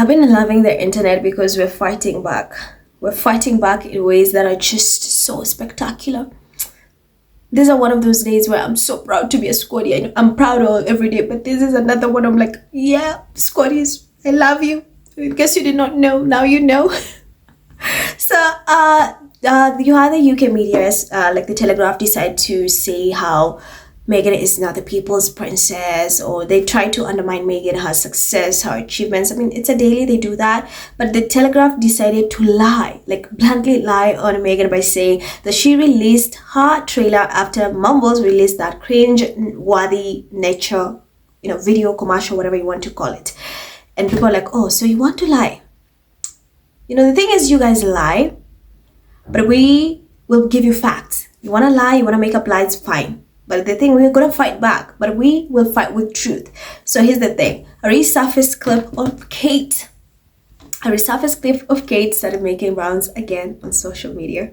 I've been loving the internet because we're fighting back. We're fighting back in ways that are just so spectacular. These are one of those days where I'm so proud to be a Squatty. I'm proud of every day, but this is another one. I'm like, yeah, Squatties, I love you. I guess you did not know. Now you know. So, you had the UK media, like the Telegraph, decide to say how Meghan is not the people's princess, or they try to undermine Meghan, her success, her achievements. I mean, it's a daily they do that, but the Telegraph decided to lie, like bluntly lie on Meghan by saying that she released her trailer after Mumbles released that cringe-worthy nature, video commercial, whatever you want to call it. And people are like, oh, so you want to lie? The thing is, you guys lie, but we will give you facts. You want to lie, you want to make up lies, fine. But the thing, we're going to fight back, but we will fight with truth. So here's the thing. A resurfaced clip of Kate started making rounds again on social media.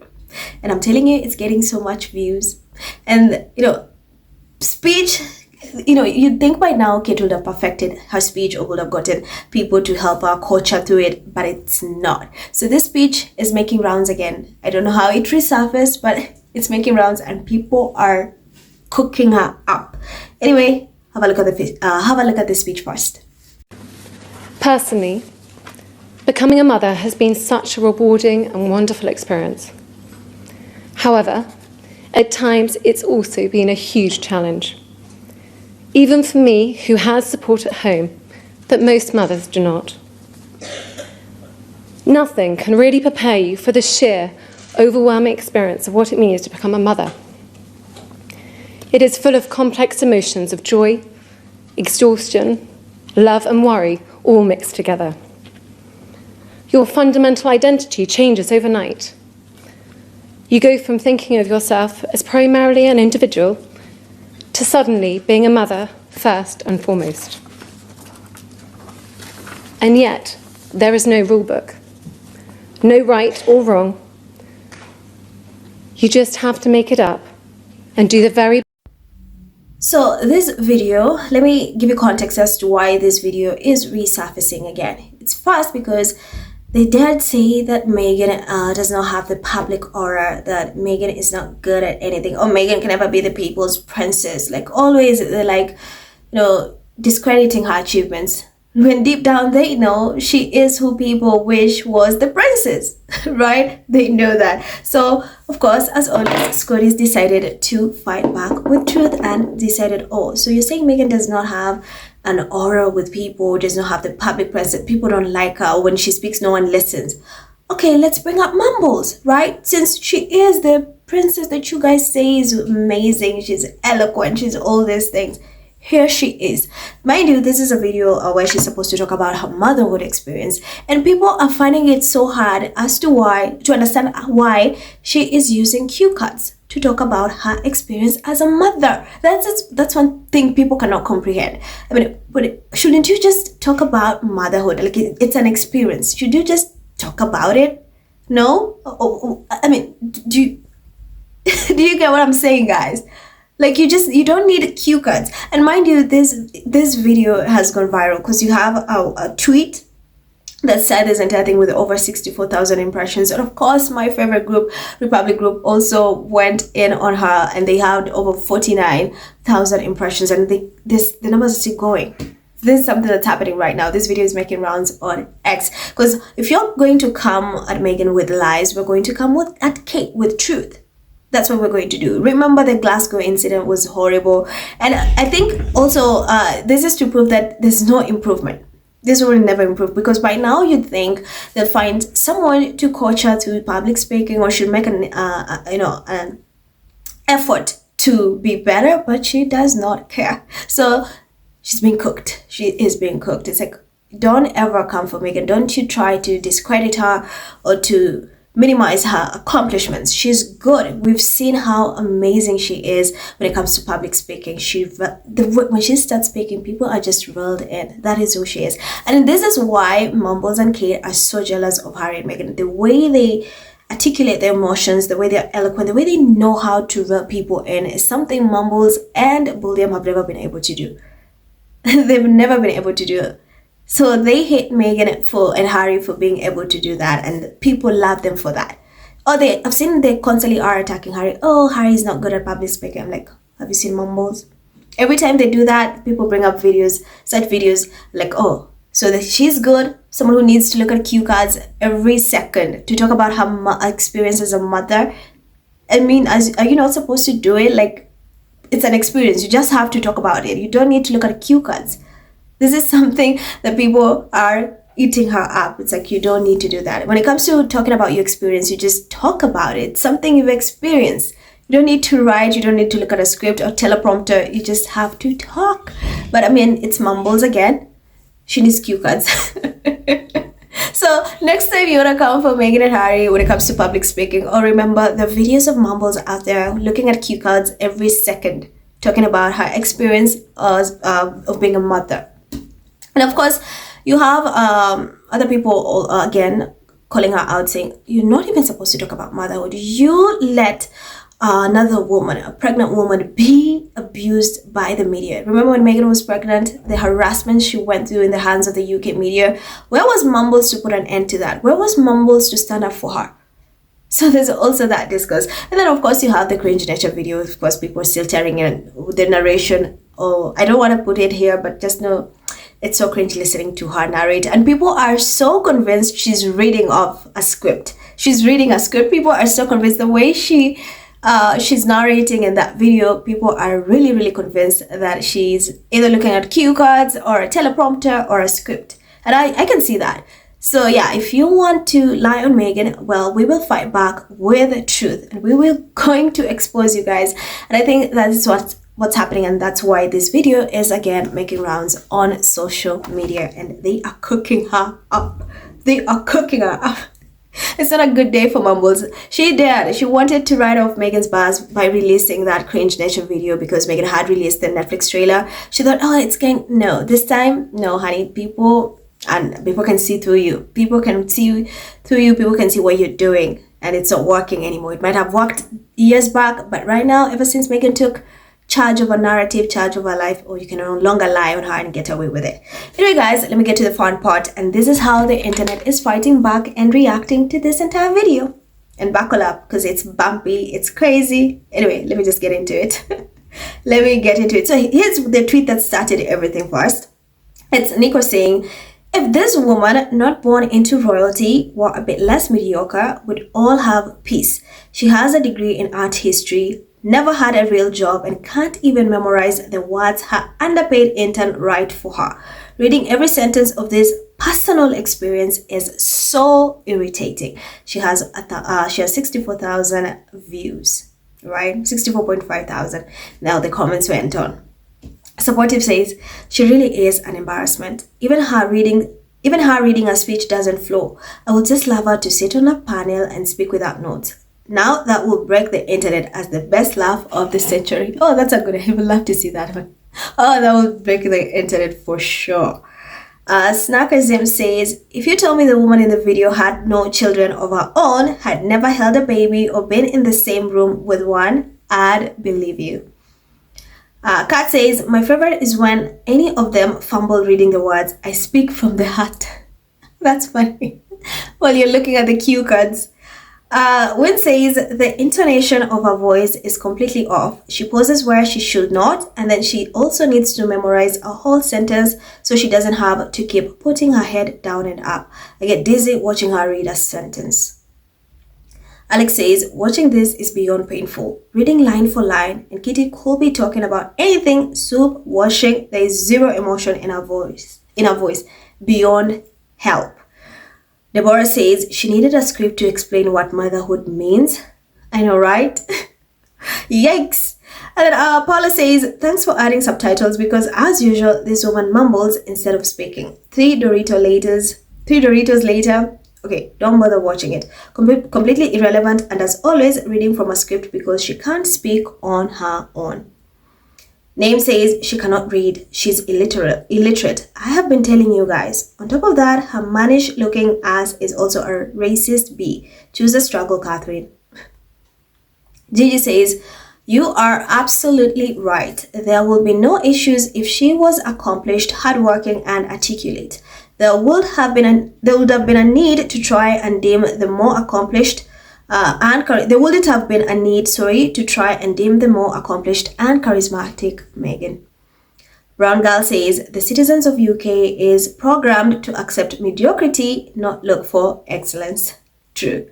And I'm telling you, it's getting so much views. And, speech, you'd think by now Kate would have perfected her speech or would have gotten people to help her coach her through it, but it's not. So this speech is making rounds again. I don't know how it resurfaced, but it's making rounds and people are cooking her up. Anyway, have a look at the speech first. Personally, becoming a mother has been such a rewarding and wonderful experience. However, at times it's also been a huge challenge. Even for me, who has support at home that most mothers do not. Nothing can really prepare you for the sheer, overwhelming experience of what it means to become a mother. It is full of complex emotions of joy, exhaustion, love and worry all mixed together. Your fundamental identity changes overnight. You go from thinking of yourself as primarily an individual to suddenly being a mother first and foremost. And yet, there is no rule book, no right or wrong. You just have to make it up and do the very. So this video, let me give you context as to why this video is resurfacing again. It's first because they dared say that Meghan does not have the public aura, that Meghan is not good at anything, or Meghan can never be the people's princess. Like always, they're like, discrediting her achievements. When deep down they know she is who people wish was the princess, right? They know that. So, of course, as always, Scotty's decided to fight back with truth and decided, oh, so you're saying Meghan does not have an aura with people, does not have the public presence, people don't like her, or when she speaks, no one listens. Okay, let's bring up Mumbles, right? Since she is the princess that you guys say is amazing, she's eloquent, she's all these things. Here she is. Mind you, this is a video where she's supposed to talk about her motherhood experience, and people are finding it so hard as to understand why she is using cue cards to talk about her experience as a mother. That's one thing people cannot comprehend. I mean, but shouldn't you just talk about motherhood? Like it's an experience. Should you just talk about it? No? I mean, do you get what I'm saying, guys? Like you don't need cue cards. And mind you, this video has gone viral because you have a tweet that said this entire thing with over 64,000 impressions. And of course, my favorite group, Republic Group, also went in on her and they had over 49,000 impressions. And the numbers are still going. This is something that's happening right now. This video is making rounds on X. Because if you're going to come at Meghan with lies, we're going to come at Kate with truth. That's what we're going to do. Remember, the Glasgow incident was horrible. And I think also this is to prove that there's no improvement. This will never improve, because by now you'd think they'll find someone to coach her through public speaking, or she'll make an effort to be better, but she does not care. So she's being cooked. She is being cooked. It's like, don't ever come for Meghan. Don't you try to discredit her or to minimize her accomplishments. She's good. We've seen how amazing she is when it comes to public speaking. When she starts speaking, people are just reeled in. That is who she is. And this is why Mumbles and Kate are so jealous of Harry and Meghan. The way they articulate their emotions, the way they're eloquent, the way they know how to reel people in is something Mumbles and William have never been able to do. They've never been able to do it. So they hate Meghan and Harry for being able to do that, and people love them for that. Oh, I've seen they constantly are attacking Harry. Oh, Harry's not good at public speaking. I'm like, have you seen Mumbles? Every time they do that, people bring up such videos like, oh, so that she's good. Someone who needs to look at cue cards every second to talk about her experience as a mother. I mean, are you not supposed to do it? Like, it's an experience. You just have to talk about it. You don't need to look at cue cards. This is something that people are eating her up. It's like, you don't need to do that. When it comes to talking about your experience, you just talk about it. Something you've experienced. You don't need to write. You don't need to look at a script or teleprompter. You just have to talk. But I mean, it's Mumbles again. She needs cue cards. So next time you want to come for Meghan and Harry when it comes to public speaking, or remember the videos of Mumbles out there looking at cue cards every second, talking about her experience of being a mother. And of course, you have other people again calling her out, saying, you're not even supposed to talk about motherhood. You let another woman, a pregnant woman, be abused by the media. Remember when Meghan was pregnant, the harassment she went through in the hands of the UK media? Where was Mumbles to put an end to that? Where was Mumbles to stand up for her? So there's also that discourse. And then, of course, you have the cringe nature video. Of course, people are still tearing in the narration. Oh, I don't want to put it here, but just know it's so cringe listening to her narrate. And people are so convinced she's reading off a script. She's reading a script. People are so convinced the way she's narrating in that video. People are really, really convinced that she's either looking at cue cards or a teleprompter or a script. And I can see that. So yeah, if you want to lie on Meghan, well, we will fight back with the truth, and we will going to expose you guys. And I think that is what's happening, and that's why this video is again making rounds on social media, and they are cooking her up. They are cooking her up. It's not a good day for Mumbles. She wanted to write off Meghan's buzz by releasing that cringe nature video because Meghan had released the Netflix trailer. She thought, oh, it's going, no, this time, no, honey, people can see through you. People can see through you. People can see what you're doing, and it's not working anymore. It might have worked years back, but right now, ever since Meghan took charge of a narrative, charge of her life, or you can no longer lie on her and get away with it. Anyway, guys, let me get to the fun part, and this is how the internet is fighting back and reacting to this entire video. And buckle up, because it's bumpy, it's crazy. Anyway, let me just get into it. Let me get into it. So here's the tweet that started everything first. It's Nico saying, if this woman, not born into royalty, were a bit less mediocre, would all have peace. She has a degree in art history, never had a real job, and can't even memorize the words her underpaid intern write for her. Reading every sentence of this personal experience is so irritating. She has 64,000 views, right? 64.5 thousand. Now the comments went on. Supportive says, she really is an embarrassment. Even her reading a speech doesn't flow. I would just love her to sit on a panel and speak without notes. Now that will break the internet as the best laugh of the century. Oh, that's a good one. I would love to see that one. Oh, that will break the internet for sure. Snackazim says, if you told me the woman in the video had no children of her own, had never held a baby or been in the same room with one, I'd believe you. Kat says, my favorite is when any of them fumble reading the words, I speak from the heart. That's funny. While you're looking at the cue cards. Wynn says, the intonation of her voice is completely off. She pauses where she should not, and then she also needs to memorize a whole sentence so she doesn't have to keep putting her head down and up. I get dizzy watching her read a sentence. Alex says, watching this is beyond painful. Reading line for line, and Kitty could be talking about anything, soup, washing. There is zero emotion in her voice. Beyond help. Deborah says, she needed a script to explain what motherhood means. I know, right? Yikes. And then Paula says, thanks for adding subtitles because as usual, this woman mumbles instead of speaking. 3 Doritos later. Okay, don't bother watching it. Completely irrelevant, and as always, reading from a script because she can't speak on her own. Name says she cannot read. She's illiterate. I have been telling you guys. On top of that, her mannish looking ass is also a racist bee. Choose a struggle, Catherine. Gigi says, you are absolutely right. There will be no issues if she was accomplished, hardworking, and articulate. there would have been a need to try and deem the more accomplished there wouldn't have been a need, to try and deem the more accomplished and charismatic Meghan. Brown Girl says the citizens of UK is programmed to accept mediocrity, not look for excellence. True.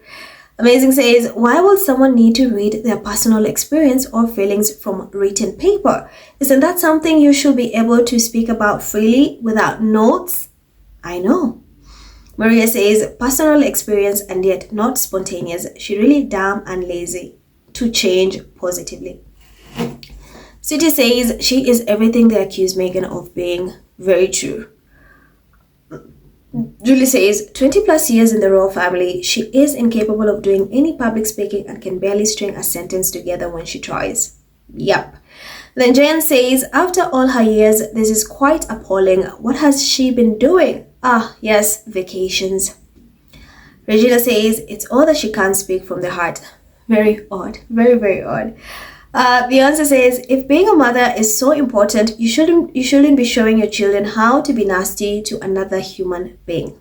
Amazing says, why would someone need to read their personal experience or feelings from written paper? Isn't that something you should be able to speak about freely without notes? I know. Maria says, personal experience and yet not spontaneous. She really damn and lazy to change positively. City says she is everything they accuse Meghan of being. Very true. Julie says, 20 plus years in the royal family, she is incapable of doing any public speaking and can barely string a sentence together when she tries. Yep. Then Jen says, after all her years, this is quite appalling. What has she been doing? Ah, yes, vacations. Regina says, it's all that she can't speak from the heart. Very odd. Very, very odd. Beyonce says, if being a mother is so important, you shouldn't be showing your children how to be nasty to another human being.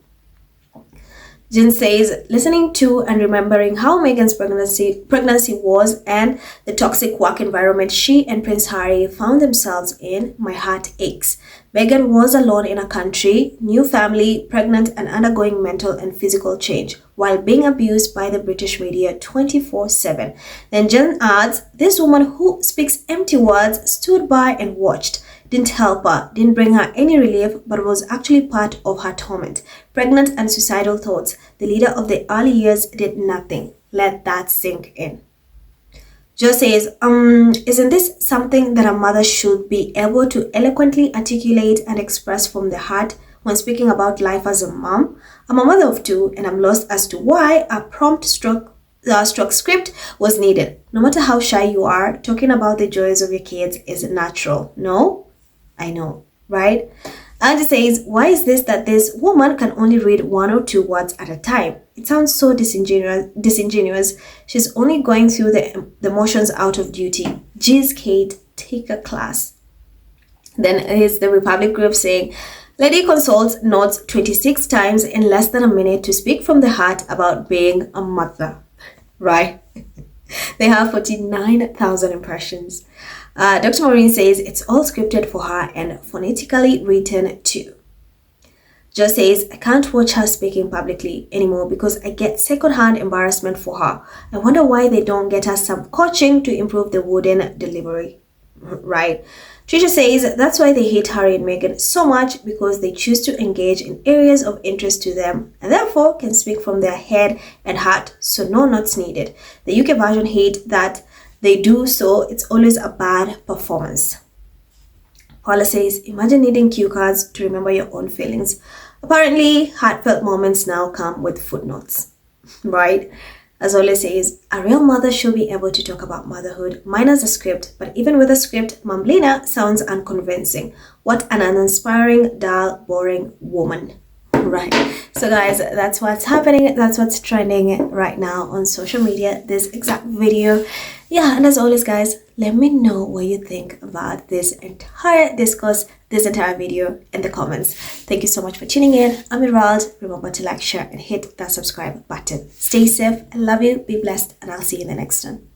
Jen says, listening to and remembering how Meghan's pregnancy was and the toxic work environment she and Prince Harry found themselves in, my heart aches. Meghan was alone in a country, new family, pregnant and undergoing mental and physical change, while being abused by the British media 24/7. Then Jen adds, this woman who speaks empty words stood by and watched. Didn't help her, didn't bring her any relief, but was actually part of her torment. Pregnant and suicidal thoughts. The leader of the early years did nothing. Let that sink in. Jo says, isn't this something that a mother should be able to eloquently articulate and express from the heart when speaking about life as a mom? I'm a mother of two and I'm lost as to why a prompt stroke script was needed. No matter how shy you are, talking about the joys of your kids is natural. No? I know, right? Andy says, why is this that this woman can only read 1 or 2 words at a time? It sounds so disingenuous. She's only going through the motions out of duty. Jeez, Kate, take a class. Then here's the Republic group saying, Lady Consults nods 26 times in less than a minute to speak from the heart about being a mother. Right? They have 49,000 impressions. Dr. Maureen says it's all scripted for her and phonetically written too. Jo says, I can't watch her speaking publicly anymore because I get secondhand embarrassment for her. I wonder why they don't get her some coaching to improve the wooden delivery. Right. Trisha says that's why they hate Harry and Meghan so much, because they choose to engage in areas of interest to them and therefore can speak from their head and heart, so no notes needed. The UK version hate that they do, so it's always a bad performance. Paula says, imagine needing cue cards to remember your own feelings. Apparently, heartfelt moments now come with footnotes, right? As Ole says, a real mother should be able to talk about motherhood, minus a script, but even with a script, Mamblina sounds unconvincing. What an uninspiring, dull, boring woman. Right. So guys, that's what's happening. That's what's trending right now on social media, this exact video. Yeah, and as always guys, let me know what you think about this entire discourse, this entire video in the comments. Thank you so much for tuning in. I'm Emerald. Remember to like, share, and hit that subscribe button. Stay safe. I love you. Be blessed. And I'll see you in the next one.